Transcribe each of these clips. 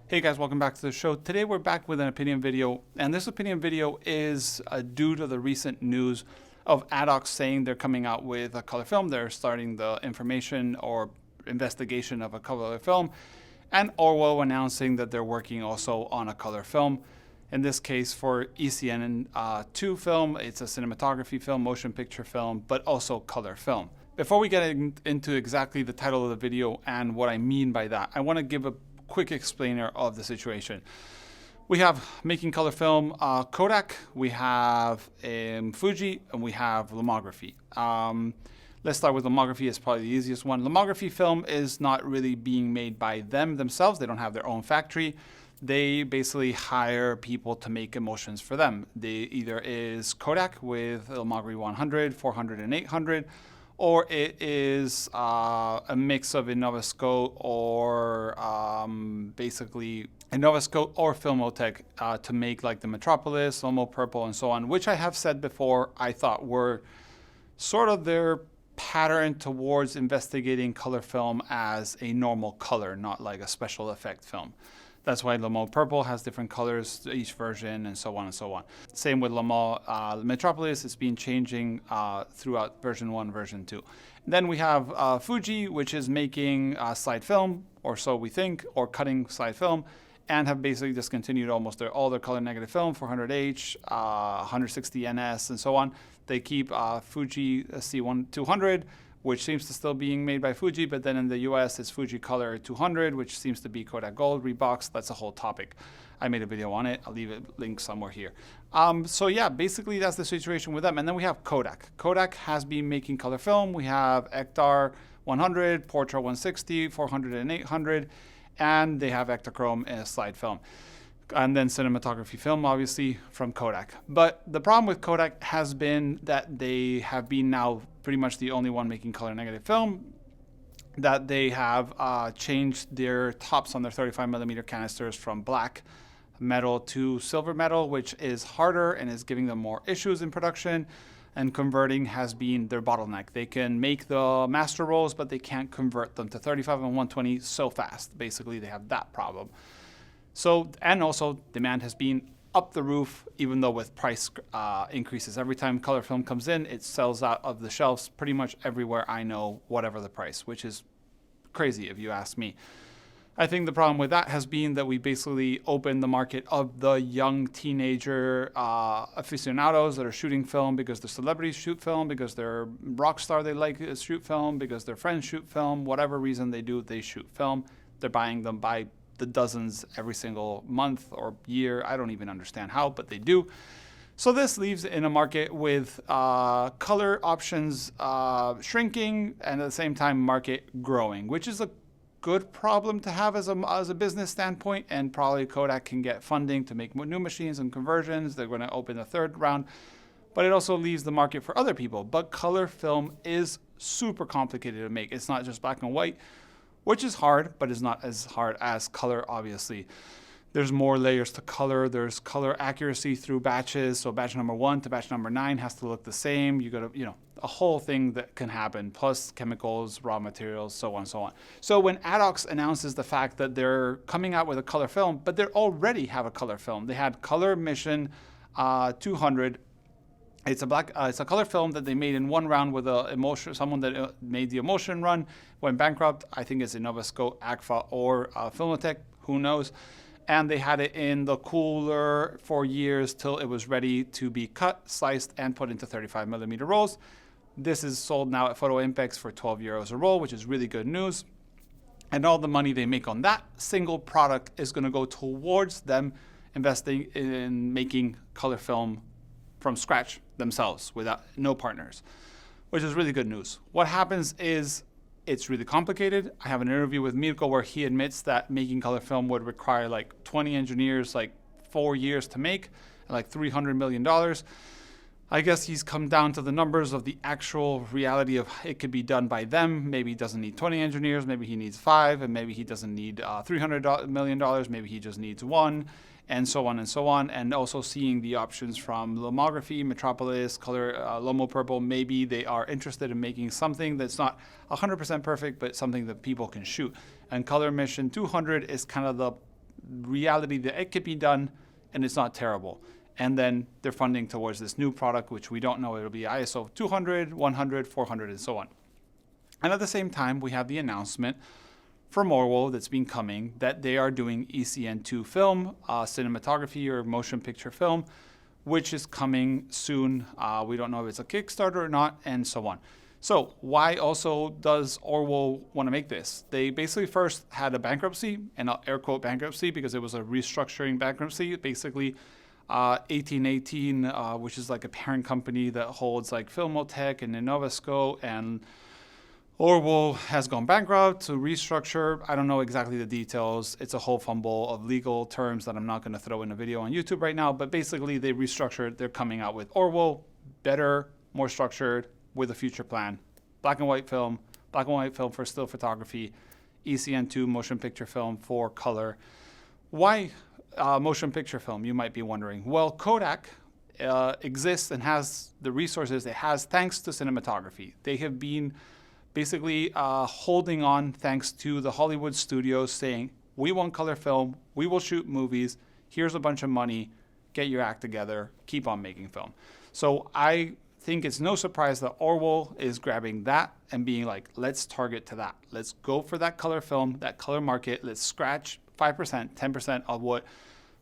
Hey guys, welcome back to the show. Today we're back with an opinion video, and this opinion video is due to the recent news of Adox saying they're coming out with a color film. They're starting the information or investigation of a color film, and Orwo announcing that they're working also on a color film. In this case for ECN2 film, it's a cinematography film, motion picture film, but also color film. Before we get into exactly the title of the video and what I mean by that, I want to give a quick explainer of the situation. We have making color film Kodak, we have Fuji, and we have lomography. Let's start with lomography. It's probably the easiest one. Lomography film is not really being made by them themselves. They don't have their own factory. They basically hire people to make emulsions for them. They either is Kodak with lomography 100, 400, and 800, or it is a mix of Nicosphotographyshow or basically Nicosphotographyshow or Filmotech to make like the Metropolis, Lomo Purple, and so on, which I have said before I thought were sort of their pattern towards investigating color film as a normal color, not like a special effect film. That's why Lomo Purple has different colors, each version, and so on and so on. Same with Lomo Metropolis. It's been changing throughout version 1, version 2. Then we have Fuji, which is making slide film, or so we think, or cutting slide film, and have basically discontinued almost all their color negative film, 400H, 160NS, and so on. They keep Fuji C1200, which seems to still being made by Fuji, but then in the US it's Fuji Color 200, which seems to be Kodak Gold, Rebox. That's a whole topic. I made a video on it. I'll leave a link somewhere here. So yeah, basically that's the situation with them. And then we have Kodak. Kodak has been making color film. We have Ektar 100, Portra 160, 400 and 800, and they have Ektachrome and slide film. And then cinematography film, obviously, from Kodak. But the problem with Kodak has been that they have been now pretty much the only one making color negative film, that they have changed their tops on their 35mm canisters from black metal to silver metal, which is harder and is giving them more issues in production. And converting has been their bottleneck. They can make the master rolls, but they can't convert them to 35 and 120 so fast. Basically, they have that problem. So, and also demand has been up the roof, even though with price increases. Every time color film comes in, it sells out of the shelves pretty much everywhere I know, whatever the price, which is crazy if you ask me. I think the problem with that has been that we basically opened the market of the young teenager aficionados that are shooting film because the celebrities shoot film, because they're rock star they like shoot film, because their friends shoot film, whatever reason they do, they shoot film. They're buying them by the dozens every single month or year. I don't even understand how, but they do. So this leaves in a market with color options shrinking and at the same time market growing, which is a good problem to have as a business standpoint, and probably Kodak can get funding to make new machines and conversions. They're going to open a third round, but it also leaves the market for other people. But color film is super complicated to make. It's not just black and white, which is hard, but is not as hard as color, obviously. There's more layers to color. There's color accuracy through batches. So batch number 1 to batch number 9 has to look the same. You got to, a whole thing that can happen, plus chemicals, raw materials, so on and so on. So when Adox announces the fact that they're coming out with a color film, but they already have a color film. They had Color Mission 200. It's a color film that they made in one round with someone that made the emulsion run, went bankrupt. I think it's Nicosphotographyshow, AGFA, or Filmotech, who knows. And they had it in the cooler for years till it was ready to be cut, sliced, and put into 35mm rolls. This is sold now at Photo Impex for 12 euros a roll, which is really good news. And all the money they make on that single product is going to go towards them investing in making color film from scratch themselves without no partners, which is really good news. What happens is it's really complicated. I have an interview with Mirko where he admits that making color film would require like 20 engineers, like 4 years to make, and like $300 million. I guess he's come down to the numbers of the actual reality of it could be done by them. Maybe he doesn't need 20 engineers, maybe he needs 5, and maybe he doesn't need $300 million, maybe he just needs 1. And so on and so on, and also seeing the options from lomography, Metropolis, color, Lomo Purple. Maybe they are interested in making something that's not 100% perfect, but something that people can shoot. And Color Mission 200 is kind of the reality that it could be done and it's not terrible. And then they're funding towards this new product, which we don't know. It'll be ISO 200, 100, 400, and so on. And at the same time, we have the announcement from Orwo that's been coming that they are doing ECN2 film, cinematography or motion picture film, which is coming soon. We don't know if it's a Kickstarter or not, and so on. So why also does Orwo want to make this? They basically first had a bankruptcy, and I'll air quote bankruptcy because it was a restructuring bankruptcy. Basically, 1818, which is like a parent company that holds like Filmotech and Innovasco, and Orwell has gone bankrupt to restructure. I don't know exactly the details. It's a whole fumble of legal terms that I'm not going to throw in a video on YouTube right now, but basically they restructured. They're coming out with Orwell, better, more structured, with a future plan. Black and white film for still photography, ECN2 motion picture film for color. Why motion picture film, you might be wondering? Well, Kodak exists and has the resources it has thanks to cinematography. They have been basically holding on thanks to the Hollywood studios saying, we want color film, we will shoot movies, here's a bunch of money, get your act together, keep on making film. So I think it's no surprise that Orwell is grabbing that and being like, let's target to that. Let's go for that color film, that color market. Let's scratch 5%, 10% of what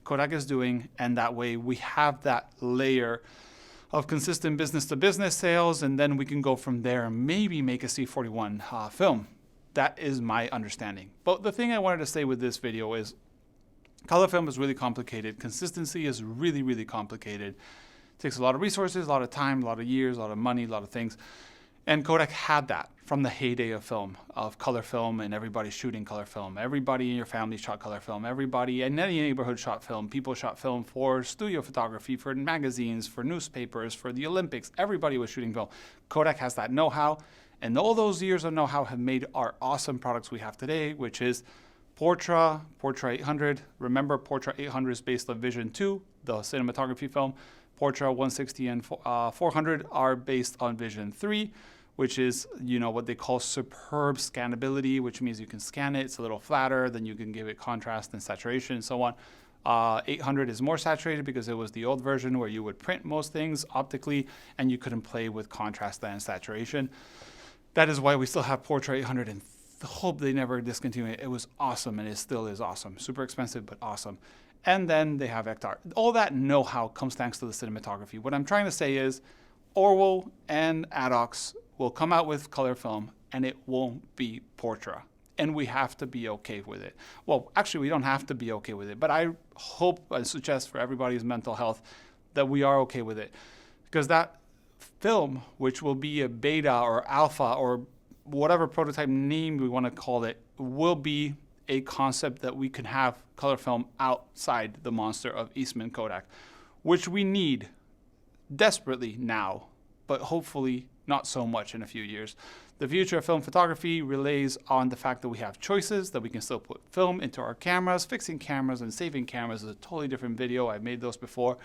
Kodak is doing. And that way we have that layer of consistent business-to-business sales, and then we can go from there and maybe make a C41 film. That is my understanding. But the thing I wanted to say with this video is color film is really complicated. Consistency is really, really complicated. It takes a lot of resources, a lot of time, a lot of years, a lot of money, a lot of things. And Kodak had that from the heyday of film, of color film, and everybody shooting color film. Everybody in your family shot color film. Everybody in any neighborhood shot film. People shot film for studio photography, for magazines, for newspapers, for the Olympics. Everybody was shooting film. Kodak has that know-how, and all those years of know-how have made our awesome products we have today, which is Portra, Portra 800. Remember, Portra 800 is based on Vision 2, the cinematography film. Portra 160 and 400 are based on Vision 3, which is, what they call superb scannability, which means you can scan it. It's a little flatter, then you can give it contrast and saturation and so on. 800 is more saturated because it was the old version where you would print most things optically and you couldn't play with contrast and saturation. That is why we still have Portra 800 and hope they never discontinue it. It was awesome and it still is awesome. Super expensive, but awesome. And then they have Ektar. All that know-how comes thanks to the cinematography. What I'm trying to say is Orwo and Adox will come out with color film and it won't be Portra. And we have to be okay with it. Well, actually, we don't have to be okay with it, but I hope and suggest for everybody's mental health that we are okay with it. Because that film, which will be a beta or alpha or whatever prototype name we want to call it, will be a concept that we can have color film outside the monster of Eastman Kodak, which we need desperately now, but hopefully not so much in a few years. The future of film photography relays on the fact that we have choices, that we can still put film into our cameras. Fixing cameras and saving cameras is a totally different video. I've made those before.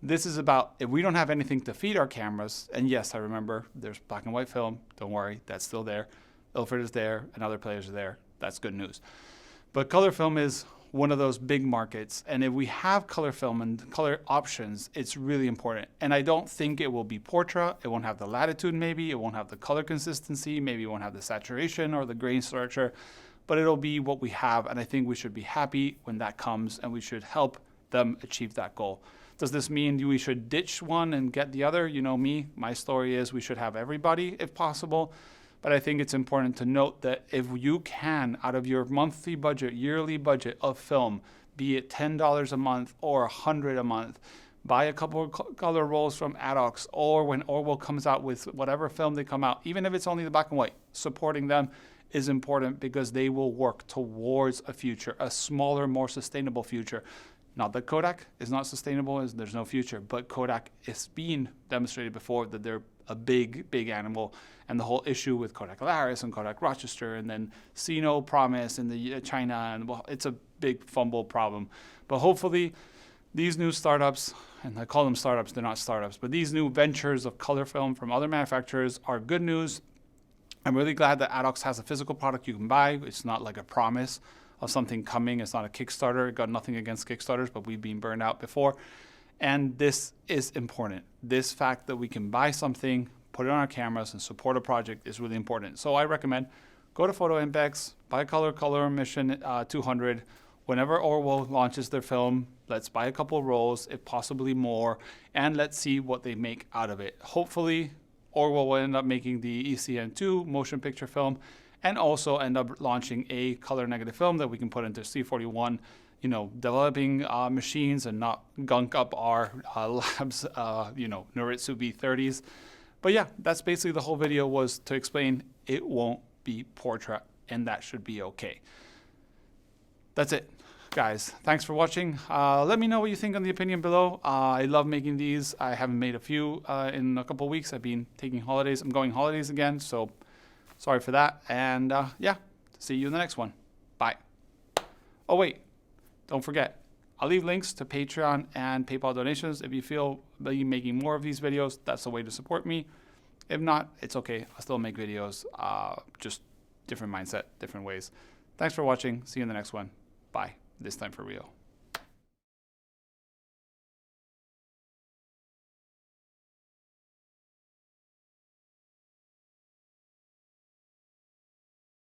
This is about if we don't have anything to feed our cameras, and yes, I remember there's black and white film. Don't worry, that's still there. Ilford is there, and other players are there. That's good news. But color film is one of those big markets. And if we have color film and color options, it's really important. And I don't think it will be Portra. It won't have the latitude maybe. It won't have the color consistency. Maybe it won't have the saturation or the grain structure. But it'll be what we have. And I think we should be happy when that comes. And we should help them achieve that goal. Does this mean we should ditch one and get the other? You know me. My story is we should have everybody if possible. But I think it's important to note that if you can, out of your monthly budget, yearly budget of film, be it $10 a month or $100 a month, buy a couple of color rolls from Adox, or when Orwell comes out with whatever film they come out, even if it's only the black and white, supporting them is important because they will work towards a future, a smaller, more sustainable future. Not that Kodak is not sustainable, as there's no future, but Kodak is being demonstrated before that they're a big, big animal. And the whole issue with Kodak Alaris and Kodak Rochester and then Sino Promise in the China, and well, it's a big fumble problem. But hopefully these new startups, and I call them startups, they're not startups, but these new ventures of color film from other manufacturers are good news. I'm really glad that Adox has a physical product you can buy. It's not like a promise of something coming. It's not a Kickstarter. Got nothing against Kickstarters, but we've been burned out before. And this is important. This fact that we can buy something, put it on our cameras, and support a project is really important. So I recommend go to Photo Index, buy color emission 200. Whenever Orwo launches their film, let's buy a couple rolls, if possibly more, and let's see what they make out of it. Hopefully, Orwo will end up making the ECN2 motion picture film, and also end up launching a color negative film that we can put into C41, you know, developing machines and not gunk up our labs, you know, Noritsu V30s. But yeah, that's basically the whole video, was to explain it won't be Portra, and that should be okay. That's it, guys. Thanks for watching. Let me know what you think on the opinion below. I love making these. I haven't made a few in a couple weeks. I've been taking holidays. I'm going holidays again, so sorry for that. And yeah, see you in the next one. Bye. Oh wait, don't forget, I'll leave links to Patreon and PayPal donations. If you feel that you're making more of these videos, that's the way to support me. If not, it's okay. I'll still make videos, just different mindset, different ways. Thanks for watching. See you in the next one. Bye. This time for real.